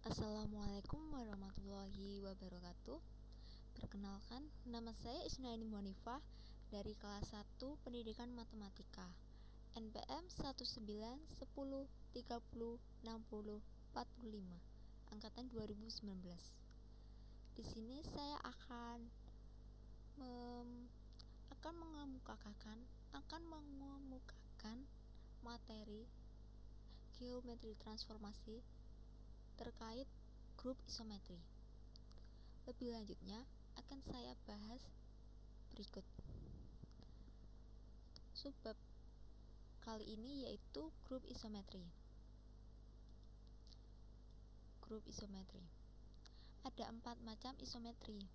Assalamualaikum warahmatullahi wabarakatuh. Perkenalkan, nama saya Isnaini Monifah dari kelas 1 Pendidikan Matematika, NPM 1910306045, angkatan 2019. Di sini saya akan mengemukakan materi geometri transformasi terkait grup isometri. Lebih lanjutnya akan saya bahas berikut. Subbab kali ini yaitu grup isometri. Grup isometri. Ada 4 macam isometri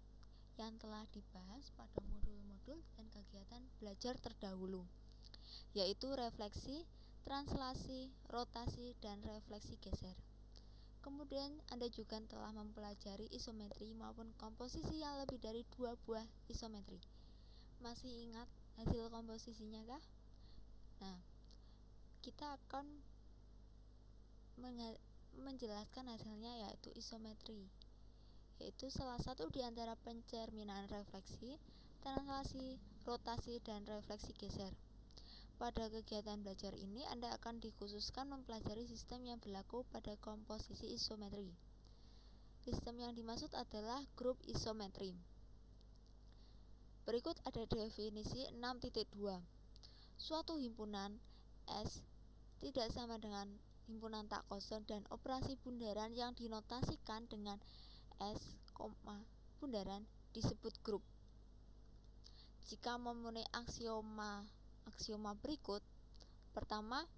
yang telah dibahas pada modul-modul dan kegiatan belajar terdahulu, yaitu refleksi, translasi, rotasi, dan refleksi geser. Kemudian Anda juga telah mempelajari isometri maupun komposisi yang lebih dari 2 buah isometri. Masih ingat hasil komposisinya kah? Nah, kita akan menjelaskan hasilnya, yaitu isometri, yaitu salah satu di antara pencerminan refleksi, translasi, rotasi, dan refleksi geser. Pada kegiatan belajar ini, Anda akan dikhususkan mempelajari sistem yang berlaku pada komposisi isometri. Sistem yang dimaksud adalah grup isometri. Berikut ada definisi 6.2. Suatu himpunan S tidak sama dengan himpunan tak kosong dan operasi bundaran yang dinotasikan dengan S, bundaran disebut grup. Jika memenuhi aksioma berikut. Pertama,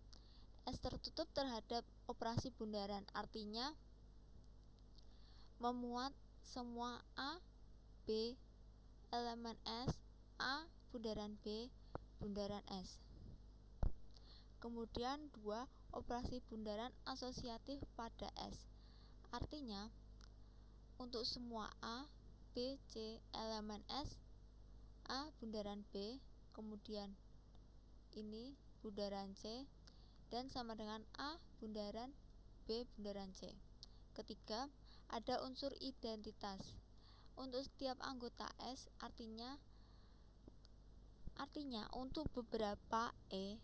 S tertutup terhadap operasi bundaran, artinya memuat semua A, B, elemen S, A, bundaran B, bundaran S. Kemudian 2, operasi bundaran asosiatif pada S, artinya untuk semua A, B, C, elemen S, A, bundaran B, kemudian ini bundaran C, dan sama dengan A, bundaran B, bundaran C. Ketiga, ada unsur identitas. Untuk setiap anggota S, artinya untuk beberapa E,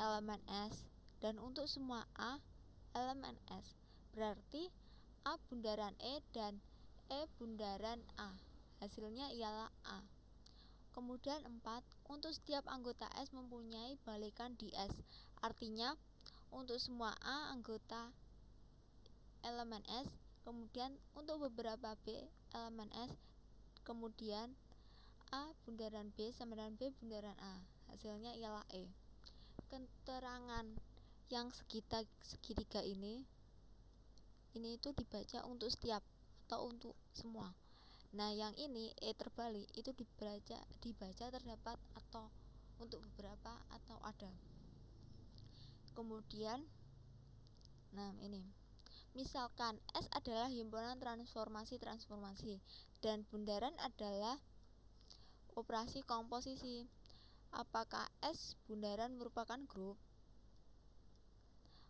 elemen S, dan untuk semua A, elemen S. Berarti A bundaran E dan E bundaran A. Hasilnya ialah A. Kemudian 4, untuk setiap anggota S mempunyai balikan di S, artinya untuk semua A anggota elemen S, kemudian untuk beberapa B elemen S, kemudian A bundaran B sama dengan B bundaran A. Hasilnya ialah E. Keterangan yang segitiga ini itu dibaca untuk setiap atau untuk semua. Nah, yang ini E terbalik itu dibaca terdapat atau untuk beberapa atau ada. Kemudian ini. Misalkan S adalah himpunan transformasi dan bundaran adalah operasi komposisi. Apakah S bundaran merupakan grup?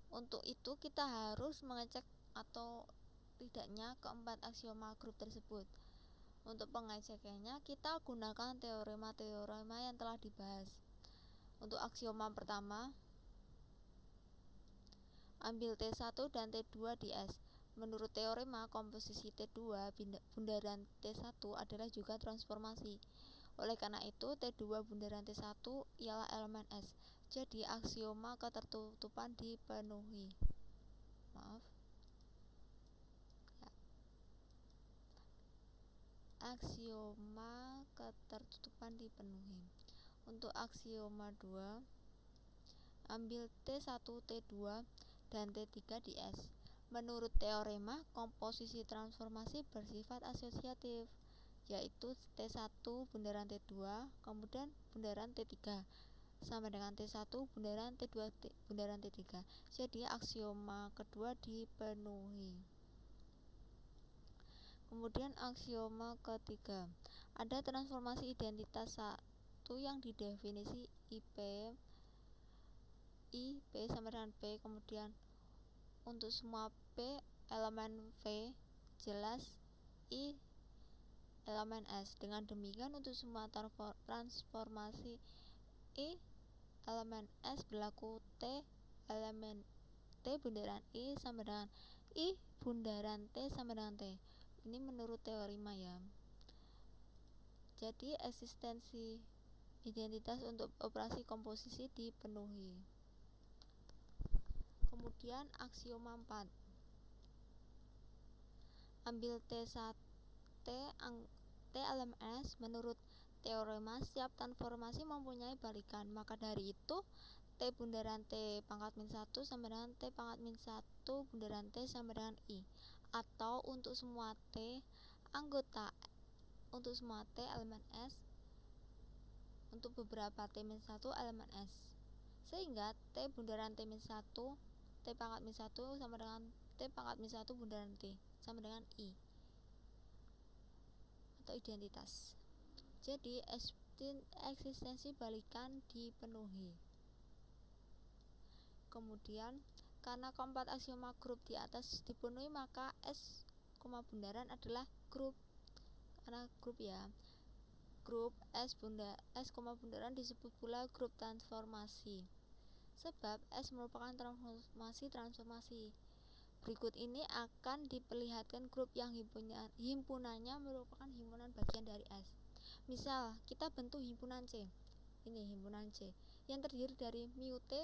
Untuk itu kita harus mengecek atau tidaknya keempat aksioma grup tersebut. Untuk pengecekannya kita gunakan teorema yang telah dibahas. Untuk aksioma pertama, ambil T1 dan T2 di S. Menurut teorema komposisi T2, bundaran T1 adalah juga transformasi. Oleh karena itu, T2 bundaran T1 ialah elemen S. Jadi aksioma ketertutupan dipenuhi. Aksioma ketertutupan dipenuhi. Untuk aksioma 2, ambil T1, T2, dan T3 di S. Menurut teorema, komposisi transformasi bersifat asosiatif, yaitu T1 bundaran T2, kemudian bundaran T3, sama dengan T1 bundaran T2 bundaran T3. Jadi aksioma kedua dipenuhi. Kemudian aksioma ketiga, ada transformasi identitas 1 yang didefinisi IP sama dengan P, kemudian untuk semua P elemen V jelas I elemen S. Dengan demikian untuk semua transformasi I elemen S berlaku T elemen T bundaran I sama dengan I bundaran T sama dengan T. Ini menurut teorema ya. Jadi eksistensi identitas untuk operasi komposisi dipenuhi. Kemudian aksioma 4. Ambil T1 T elemen S. Menurut teorema setiap transformasi mempunyai balikan. Maka dari itu T bundaran T pangkat min 1 sama dengan T pangkat min 1 bundaran T sama dengan I. Atau untuk semua T elemen S untuk beberapa T min 1 elemen S. Sehingga T bundaran T min 1 T pangkat min 1 sama dengan T pangkat min 1 bundaran T sama dengan I atau identitas. Jadi eksistensi balikan dipenuhi. Kemudian karena keempat aksioma grup di atas dipenuhi, maka S, bundaran adalah grup. Karena grup ya. Grup S bundaran disebut pula grup transformasi. Sebab S merupakan transformasi. Berikut ini akan diperlihatkan grup yang himpunannya merupakan himpunan bagian dari S. Misal, kita bentuk himpunan C. Ini himpunan C yang terdiri dari mu T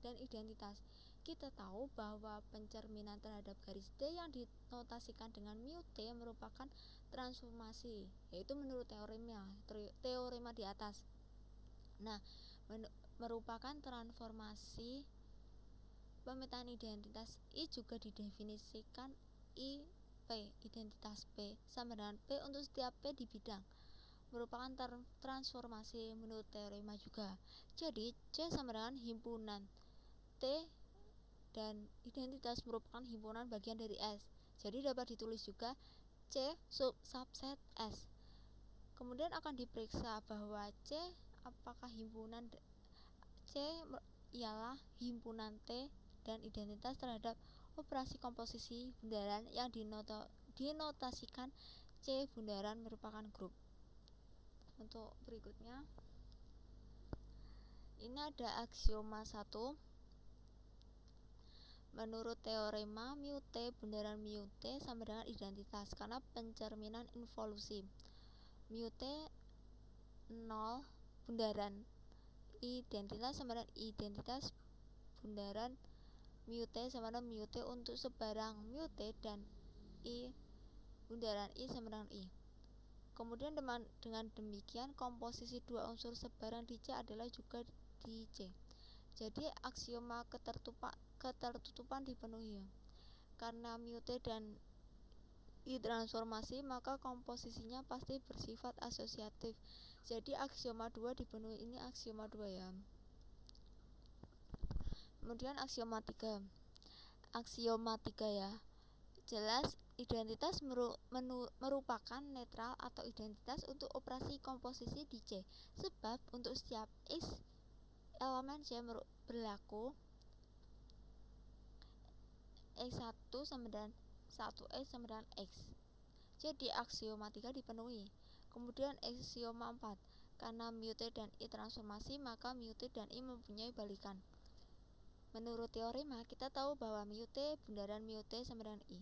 dan identitas. Kita tahu bahwa pencerminan terhadap garis D yang dinotasikan dengan mu T merupakan transformasi, yaitu menurut teorema di atas. Nah, merupakan transformasi. Pemetaan identitas I juga didefinisikan I P, identitas P sama dengan P untuk setiap P di bidang, merupakan transformasi menurut teorema juga. Jadi C sama dengan himpunan T dan identitas merupakan himpunan bagian dari S. Jadi dapat ditulis juga C subset S. Kemudian akan diperiksa bahwa C apakah himpunan C ialah himpunan T dan identitas terhadap operasi komposisi bundaran yang dinotasikan C bundaran merupakan grup. Untuk berikutnya, ini ada aksioma 1. Menurut teorema mu T bundaran mu T sama dengan identitas karena pencerminan involusi. Mu T 0 bundaran identitas sama dengan identitas bundaran mu T sama dengan mu T untuk sebarang mu T dan I bundaran I sama dengan I. Kemudian dengan demikian komposisi dua unsur sebarang di C adalah juga di C. Jadi aksioma ketertutupan dipenuhi. Karena mu T dan I transformasi, maka komposisinya pasti bersifat asosiatif. Jadi aksioma 2 dipenuhi. Ini aksioma 2 ya. Kemudian aksioma 3. Aksioma 3 ya. Jelas identitas merupakan netral atau identitas untuk operasi komposisi di C. Sebab untuk setiap X elemen C berlaku X1 sama dengan 1X sama dengan X. Jadi aksioma 3 dipenuhi. Kemudian aksioma 4. Karena mu T dan I transformasi, maka mu T dan I mempunyai balikan. Menurut teorema, kita tahu bahwa mu T bundaran mu T sama dengan I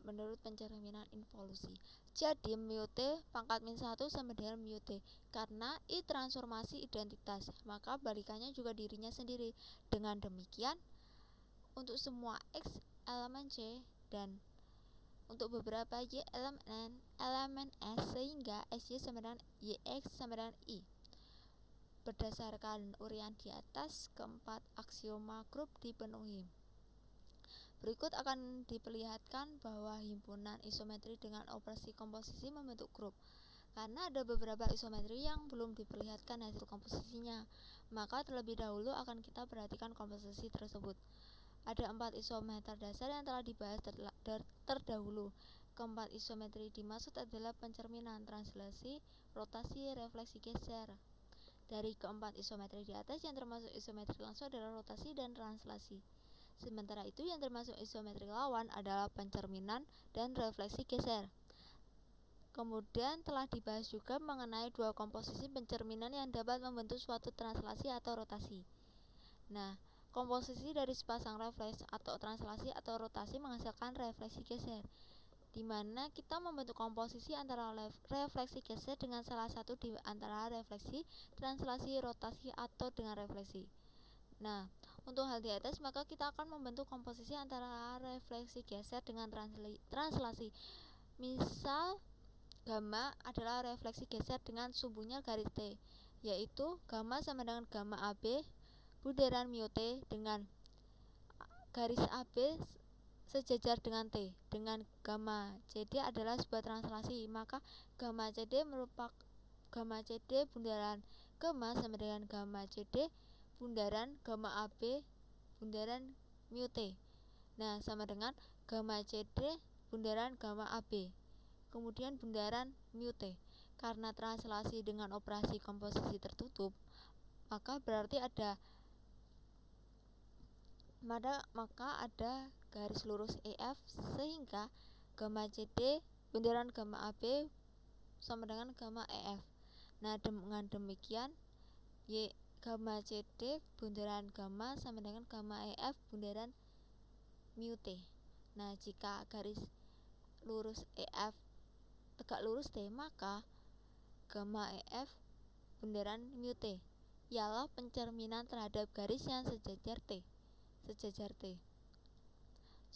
menurut pencerminan involusi. Jadi mu T pangkat min 1 sama dengan mu T. Karena I transformasi identitas, maka balikannya juga dirinya sendiri. Dengan demikian, untuk semua X elemen C dan untuk beberapa Y elemen S, sehingga XY sama dengan YX sama dengan I. Berdasarkan uraian di atas, keempat aksioma grup dipenuhi. Berikut akan diperlihatkan bahwa himpunan isometri dengan operasi komposisi membentuk grup. Karena ada beberapa isometri yang belum diperlihatkan hasil komposisinya, maka terlebih dahulu akan kita perhatikan komposisi tersebut. Ada 4 isometer dasar yang telah dibahas terdahulu. Keempat isometri dimaksud adalah pencerminan, translasi, rotasi, refleksi, geser. Dari keempat isometri di atas, yang termasuk isometri langsung adalah rotasi dan translasi. Sementara itu yang termasuk isometrik lawan adalah pencerminan dan refleksi geser. Kemudian telah dibahas juga mengenai dua komposisi pencerminan yang dapat membentuk suatu translasi atau rotasi. Nah, komposisi dari sepasang refleks atau translasi atau rotasi menghasilkan refleksi geser, di mana kita membentuk komposisi antara refleksi geser dengan salah satu di antara refleksi, translasi, rotasi, atau dengan refleksi. Nah, untuk hal di atas maka kita akan membentuk komposisi antara refleksi geser dengan translasi. Misal, gamma adalah refleksi geser dengan sumbunya garis T, yaitu gamma sama dengan gamma AB bundaran mu T dengan garis AB sejajar dengan T dengan gamma CD adalah sebuah translasi, maka gamma CD merupakan gamma CD bundaran gamma sama dengan gamma CD bundaran gamma AB bundaran mu T. Nah, sama dengan gamma CD bundaran gamma AB kemudian bundaran mu T. Karena translasi dengan operasi komposisi tertutup, maka berarti ada garis lurus EF, sehingga gamma CD bundaran gamma AB sama dengan gamma EF. Nah, dengan demikian gamma CD bundaran gamma sama dengan gamma EF bundaran mu T. Nah, jika garis lurus EF tegak lurus T, maka gamma EF bundaran mu T ialah pencerminan terhadap garis yang sejajar T.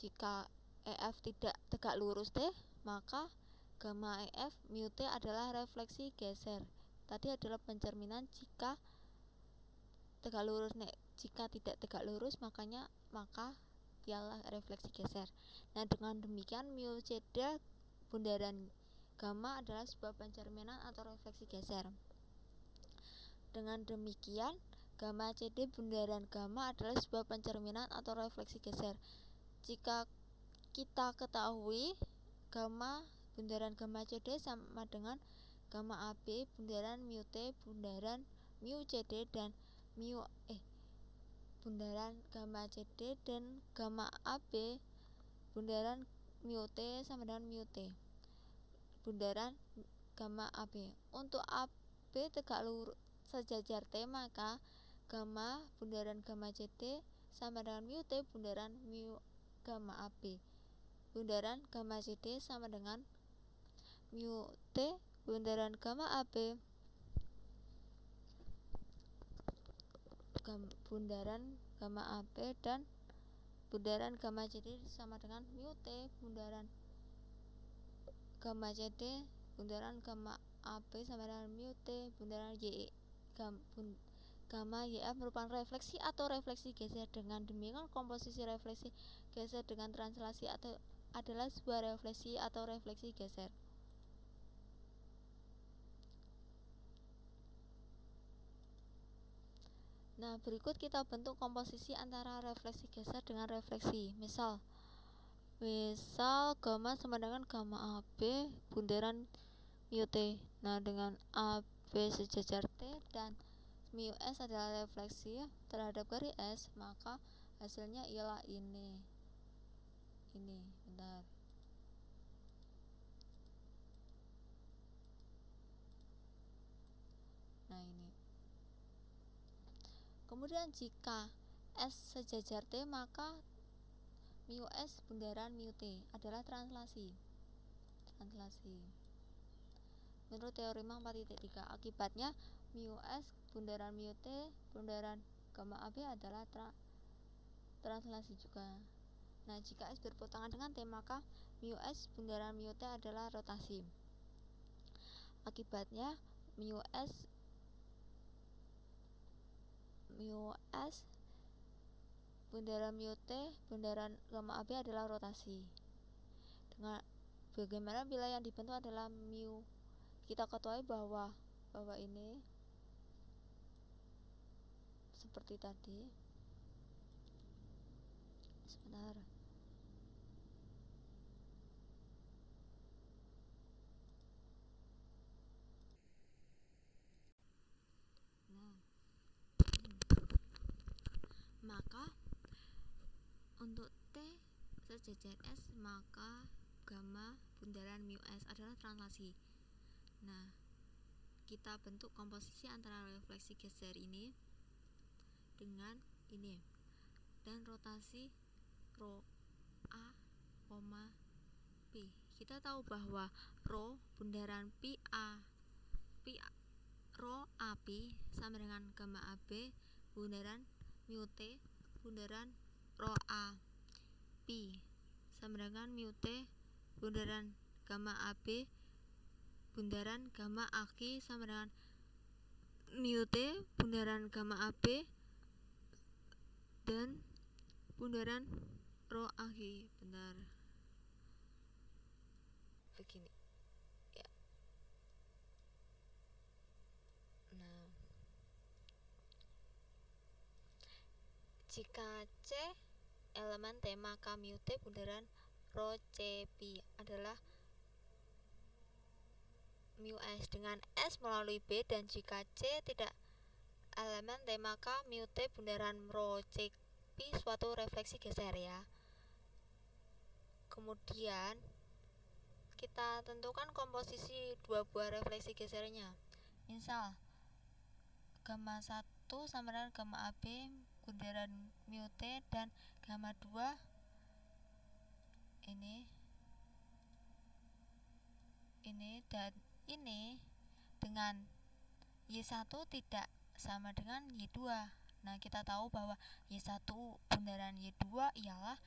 Jika EF tidak tegak lurus T, maka gamma EF mu T adalah refleksi geser. Tadi adalah pencerminan jika tegak lurus. Jika tidak tegak lurus maka ialah refleksi geser. Nah, dengan demikian mu CD bundaran gamma adalah sebuah pencerminan atau refleksi geser. Dengan demikian, gamma CD bundaran gamma adalah sebuah pencerminan atau refleksi geser. Jika kita ketahui gamma bundaran gamma CD sama dengan gamma AB bundaran mu T bundaran mu CD dan bundaran gamma CD dan gamma AB bundaran mu T sama dengan mu T bundaran gamma AB. Untuk AB tegak lurus sejajar T, maka gamma bundaran gamma CD sama dengan mu T bundaran mu gamma AB bundaran gamma CD sama dengan mu T bundaran gamma AB bundaran gamma AB dan bundaran gamma CD sama dengan mu T bundaran gamma CD bundaran gamma AB sama dengan mu T bundaran gamma YF merupakan refleksi atau refleksi geser. Dengan demikian, komposisi refleksi geser dengan translasi adalah sebuah refleksi atau refleksi geser. Nah, berikut kita bentuk komposisi antara refleksi geser dengan refleksi. Misal gamma sama dengan gamma AB bundaran mu T. Nah, dengan AB sejajar T dan mu S adalah refleksi terhadap garis S, maka hasilnya ialah ini bentar. Nah, ini. Kemudian jika S sejajar T, maka mu S bundaran mu T adalah translasi. Menurut teorema 4.3, akibatnya mu S bundaran mu T bundaran gamma AB adalah translasi juga. Nah, jika S berpasangan dengan T, maka mu S bundaran mu T adalah rotasi. Akibatnya mu S bundaran mu T bundaran gamma AB adalah rotasi. Dengan bagaimana bila yang dibentuk adalah mu? Kita ketahui bahwa ini seperti tadi. Sebentar. Nah, maka Untuk T sejajar S, maka gamma bundaran mu S adalah translasi. Nah, kita bentuk komposisi antara refleksi geser ini dengan ini, dan rotasi rho A, P. Kita tahu bahwa rho bundaran rho AP sama dengan gamma AB bundaran mu T bundaran rho A P sama dengan mu T bundaran gamma AB bundaran gamma AK sama dengan mu T bundaran gamma AB dan bundaran rho AK. Bentar, begini ya. Nah, jika C elemen T, maka mu T bundaran rho CP adalah mu S dengan S melalui B, dan jika C tidak elemen T, maka mu T bundaran rho CP suatu refleksi geser ya. Kemudian kita tentukan komposisi dua buah refleksi gesernya. Misal gamma 1 sama dengan gamma AB bundaran mu T, dan gamma 2 ini dan ini dengan Y1 tidak sama dengan Y2. Nah, kita tahu bahwa Y1 bundaran Y2 ialah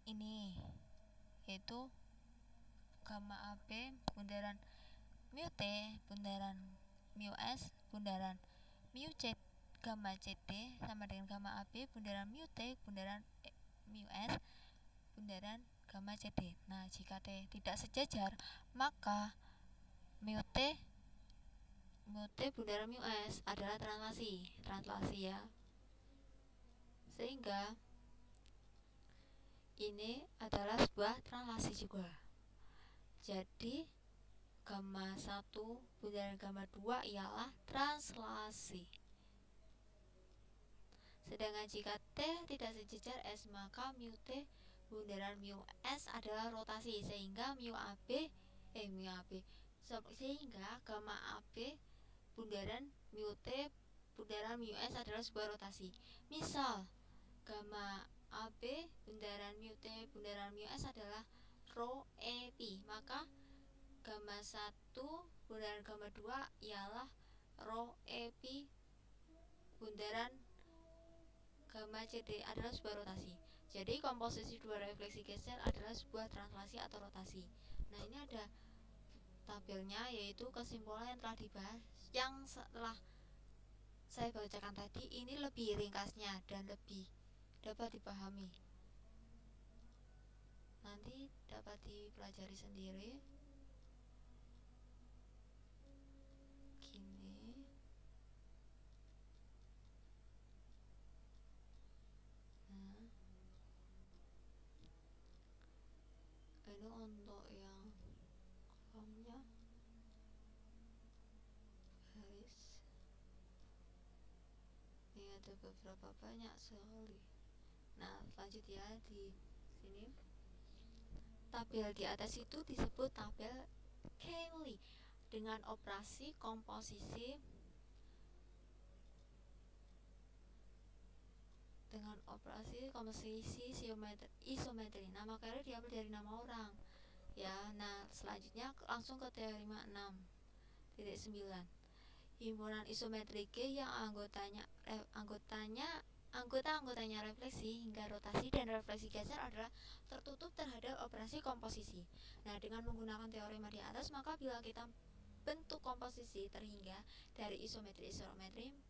ini, yaitu gamma AB bundaran mu T bundaran mu S bundaran mu C gamma CD sama dengan gamma AB bundaran mu T bundaran mu S bundaran gamma CD. Nah, jika T tidak sejajar, maka mu T bundaran mu S adalah translasi ya. Sehingga ini adalah sebuah translasi juga. Jadi gamma 1 bundaran gamma 2 ialah translasi. Sedangkan jika T tidak sejajar S, maka mu T bundaran mu S adalah rotasi, sehingga sehingga gamma AB bundaran mu T bundaran mu S adalah sebuah rotasi. Misal gamma AB bundaran mu T bundaran mu S adalah rho EP, maka gamma 1 bundaran gamma 2 ialah rho EP bundaran gamma CD adalah sebuah rotasi. Jadi komposisi dua refleksi geser adalah sebuah translasi atau rotasi. Nah, ini ada tabelnya, yaitu kesimpulan yang telah dibahas yang setelah saya bacakan tadi. Ini lebih ringkasnya dan lebih dapat dipahami. Nanti dapat dipelajari sendiri. Gini. Nah, ini untuk yang kolomnya garis. Ini ada beberapa banyak sekali. Nah, lanjut ya, di sini tabel di atas itu disebut tabel Cayley dengan operasi komposisi isometri. Nama Cayley diambil dari nama orang ya. Nah, selanjutnya langsung ke teorema 6.9. Himpunan isometri G yang anggota-anggotanya refleksi hingga rotasi dan refleksi geser adalah tertutup terhadap operasi komposisi. Nah, dengan menggunakan teorema di atas, maka bila kita bentuk komposisi terhingga dari isometri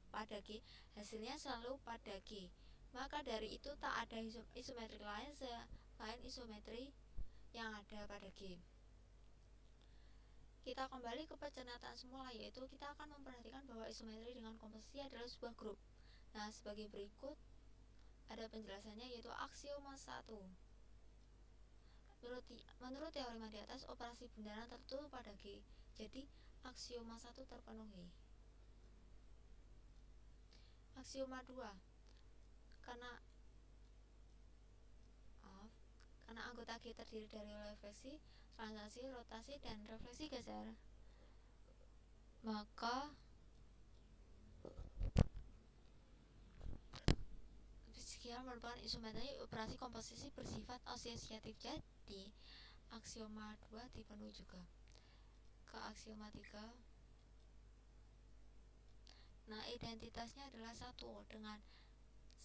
pada G, hasilnya selalu pada G. Maka dari itu tak ada isometri lain selain isometri yang ada pada G. Kita kembali ke pencernaan semula, yaitu kita akan memperhatikan bahwa isometri dengan komposisi adalah sebuah grup. Nah, sebagai berikut ada penjelasannya, yaitu aksioma 1. Menurut teorema di atas, operasi bundaran tertutup pada G. Jadi, aksioma 1 terpenuhi. Aksioma 2. Karena anggota G terdiri dari refleksi, translasi, rotasi, dan refleksi geser, maka sekian merupakan isometri operasi komposisi bersifat asosiatif. Jadi aksioma 2 dipenuhi juga. Ke aksioma 3. Nah, identitasnya adalah 1 dengan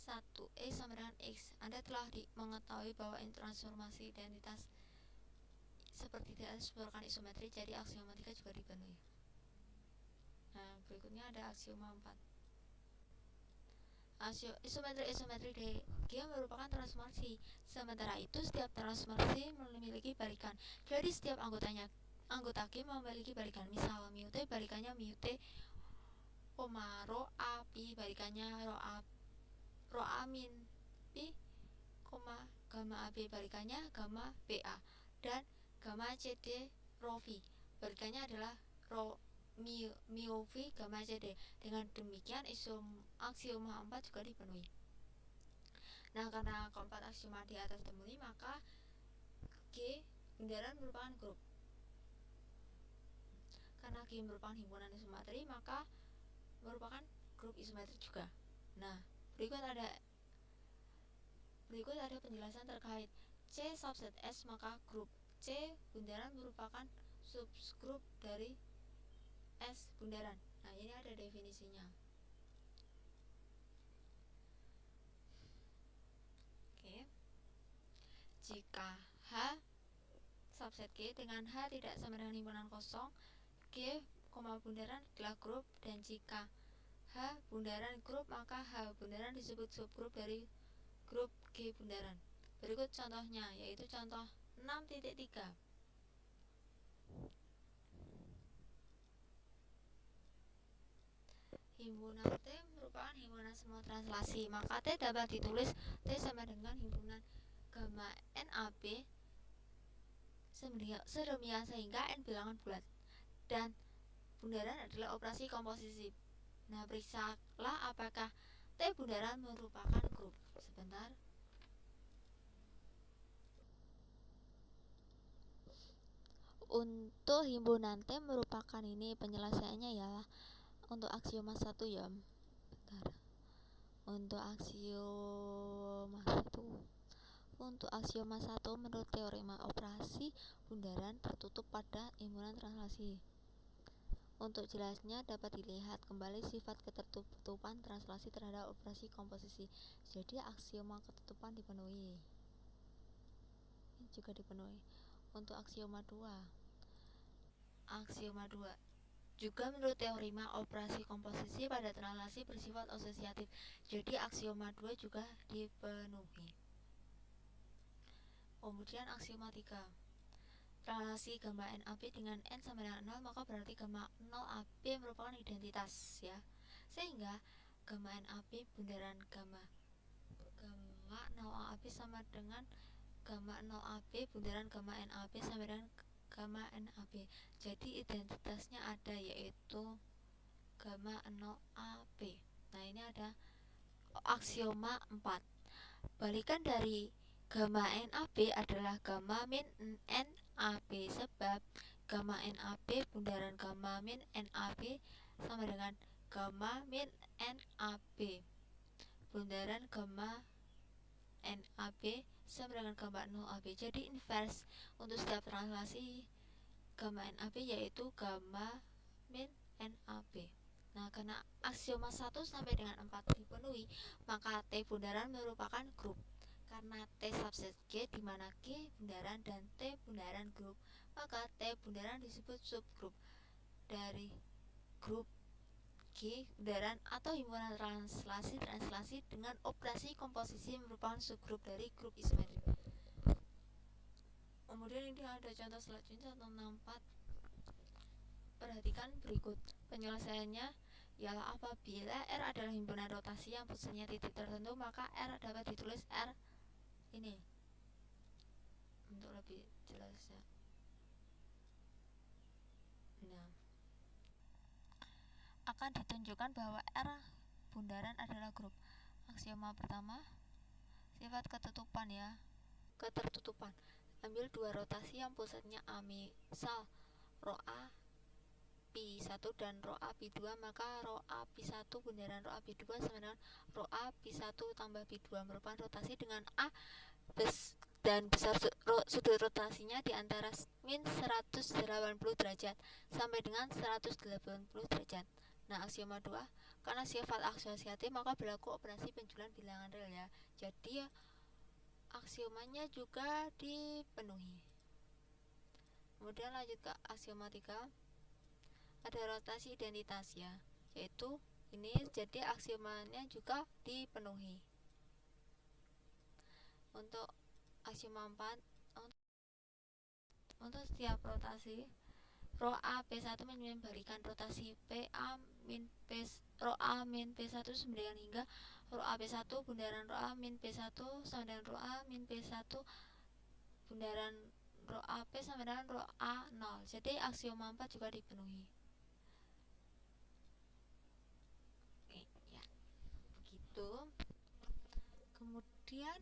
1 sama dengan X. Anda telah mengetahui bahwa transformasi identitas seperti di atas merupakan isometri, jadi aksioma 3 juga dipenuhi. Nah, berikutnya ada aksioma 4. Isometri DG merupakan transformasi. Sementara itu, setiap transformasi memiliki balikan. Jadi setiap anggota G memiliki balikan. Misal mu T balikannya mu T, rho A pi balikannya rho A min pi, gamma AB balikannya gamma BA, dan gamma CD rho V balikannya adalah rho mu V gamma CD. Dengan demikian aksioma 4 juga dipenuhi. Nah, karena keempat aksioma di atas dipenuhi, maka G bundaran merupakan grup. Karena G merupakan himpunan isometri, maka merupakan grup isometri juga. Nah, berikut ada penjelasan terkait C subset S, maka grup C bundaran merupakan subgrup dari S bundaran. Nah, ini ada definisinya. Oke. Jika H subset G dengan H tidak sama dengan himpunan kosong, G, bundaran adalah grup, dan jika H bundaran grup, maka H bundaran disebut subgrup dari grup G bundaran. Berikut contohnya, yaitu contoh 6.3. Himpunan T merupakan himpunan semua translasi, maka T dapat ditulis T sama dengan himpunan gamma NAB sedemikian sehingga N bilangan bulat, dan bundaran adalah operasi komposisi. Nah, periksalah apakah T bundaran merupakan grup. Sebentar. Untuk himpunan T merupakan ini penyelesaiannya ialah untuk aksioma 1 ya. Bentar. Untuk aksioma 1 menurut teorema operasi bundaran tertutup pada himpunan translasi. Untuk jelasnya dapat dilihat kembali sifat ketertutupan translasi terhadap operasi komposisi. Jadi aksioma ketutupan dipenuhi. Ini juga dipenuhi. Untuk aksioma 2. Aksioma 2 juga menurut teorema operasi komposisi pada translasi bersifat asosiatif. Jadi aksioma 2 juga dipenuhi. Kemudian aksioma 3. Translasi gamma NAB dengan N sama dengan 0, maka berarti gamma 0AB merupakan identitas ya. Sehingga gamma NAB bundaran gamma 0AB sama dengan gamma 0AB bundaran gamma NAB sama dengan gamma NAB. Jadi identitasnya ada, yaitu gamma 0AB. Nah, ini ada aksioma 4. Balikan dari gamma NAB adalah gamma min NAB, sebab gamma NAB bundaran gamma min NAB sama dengan gamma min NAB bundaran gamma NAB sama dengan gamma 0AB. Jadi inverse untuk setiap translasi gamma NAB yaitu gamma min NAB. Nah, karena aksioma 1 sampai dengan 4 dipenuhi, maka T bundaran merupakan grup. Karena T subset G di mana G bundaran dan T bundaran grup, maka T bundaran disebut subgrup dari grup G bundaran atau himpunan translasi dengan operasi komposisi merupakan subgrup dari grup isometri. Kemudian ini ada contoh selanjutnya, contoh 64. Perhatikan berikut. Penyelesaiannya ialah apabila R adalah himpunan rotasi yang posisinya titik tertentu, maka R dapat ditulis R ini. Untuk lebih jelasnya. Nah, akan ditunjukkan bahwa R bundaran adalah grup. Aksioma pertama, sifat ketertutupan ya. Ketertutupan. ambil dua rotasi yang pusatnya A, misal rho A Pi1 dan rho A Pi2, maka rho A Pi1 bundaran rho A Pi2 sama dengan rho A Pi1 tambah Pi2 merupakan rotasi dengan A dan besar sudut rotasinya di antara min 180 derajat sampai dengan 180 derajat. Nah, aksioma 2, karena sifat asosiatif maka berlaku operasi penjualan bilangan real ya. Jadi aksiomanya juga dipenuhi. Kemudian lanjut ke aksioma 3. Ada rotasi identitas ya, yaitu ini jadi aksiomanya juga dipenuhi. Untuk aksioma 4, untuk setiap rotasi rho A P1 memberikan rotasi PA min P rho A min P1 sama hingga rho A P1 bundaran rho A min P1 sama dengan rho A min P1 bundaran rho AP sama dengan rho A0. Jadi aksioma 4 juga dipenuhi. Oke, ya. Begitu. Kemudian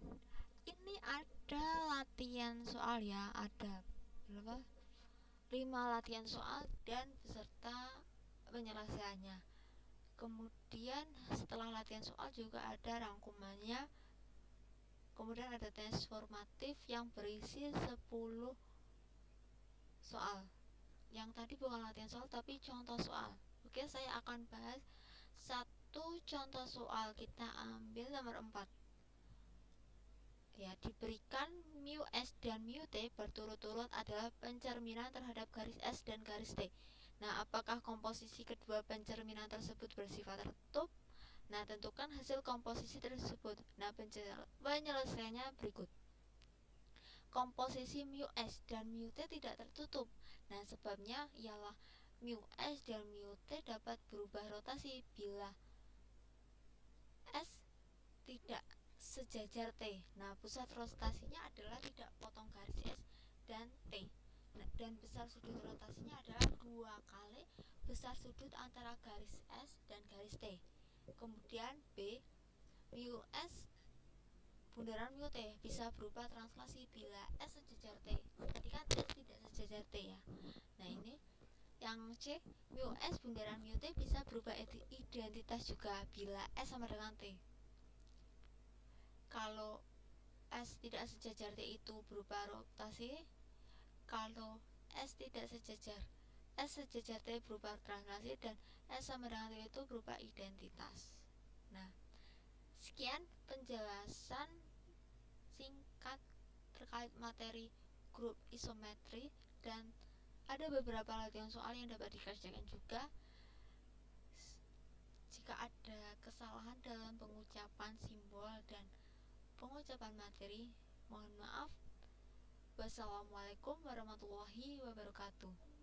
ini ada latihan soal ya, ada berapa? 5 latihan soal dan beserta penyelesaiannya. Kemudian setelah latihan soal juga ada rangkumannya. Kemudian ada tes formatif yang berisi 10 soal. Yang tadi bukan latihan soal tapi contoh soal. Oke, saya akan bahas satu contoh soal. Kita ambil nomor 4. Ya, diberikan mu S dan mu T berturut-turut adalah pencerminan terhadap garis S dan garis T. Nah, apakah komposisi kedua pencerminan tersebut bersifat tertutup? Nah, tentukan hasil komposisi tersebut. Nah, penyelesaiannya berikut. Komposisi mu S dan mu T tidak tertutup. Nah, sebabnya ialah mu S dan mu T dapat berubah rotasi bila S tidak sejajar T. Nah, pusat rotasinya adalah tidak potong garis S dan T. Nah, dan besar sudut rotasinya adalah 2 kali besar sudut antara garis S dan garis T. Kemudian B, mu S bundaran mu T bisa berubah translasi bila S sejajar T. Tadi kan S tidak sejajar T ya. Nah, ini yang C, mu S bundaran mu T bisa berubah identitas juga bila S sama dengan T. Kalau S tidak sejajar T itu berubah rotasi. Kalau S tidak sejajar S sejajar T berubah translasi, dan S sama dengan T itu berubah identitas. Nah, sekian penjelasan singkat terkait materi grup isometri, dan ada beberapa latihan soal yang dapat dikerjakan juga. Jika ada kesalahan dalam pengucapan simbol dan pengucapan materi, mohon maaf. Wassalamualaikum warahmatullahi wabarakatuh.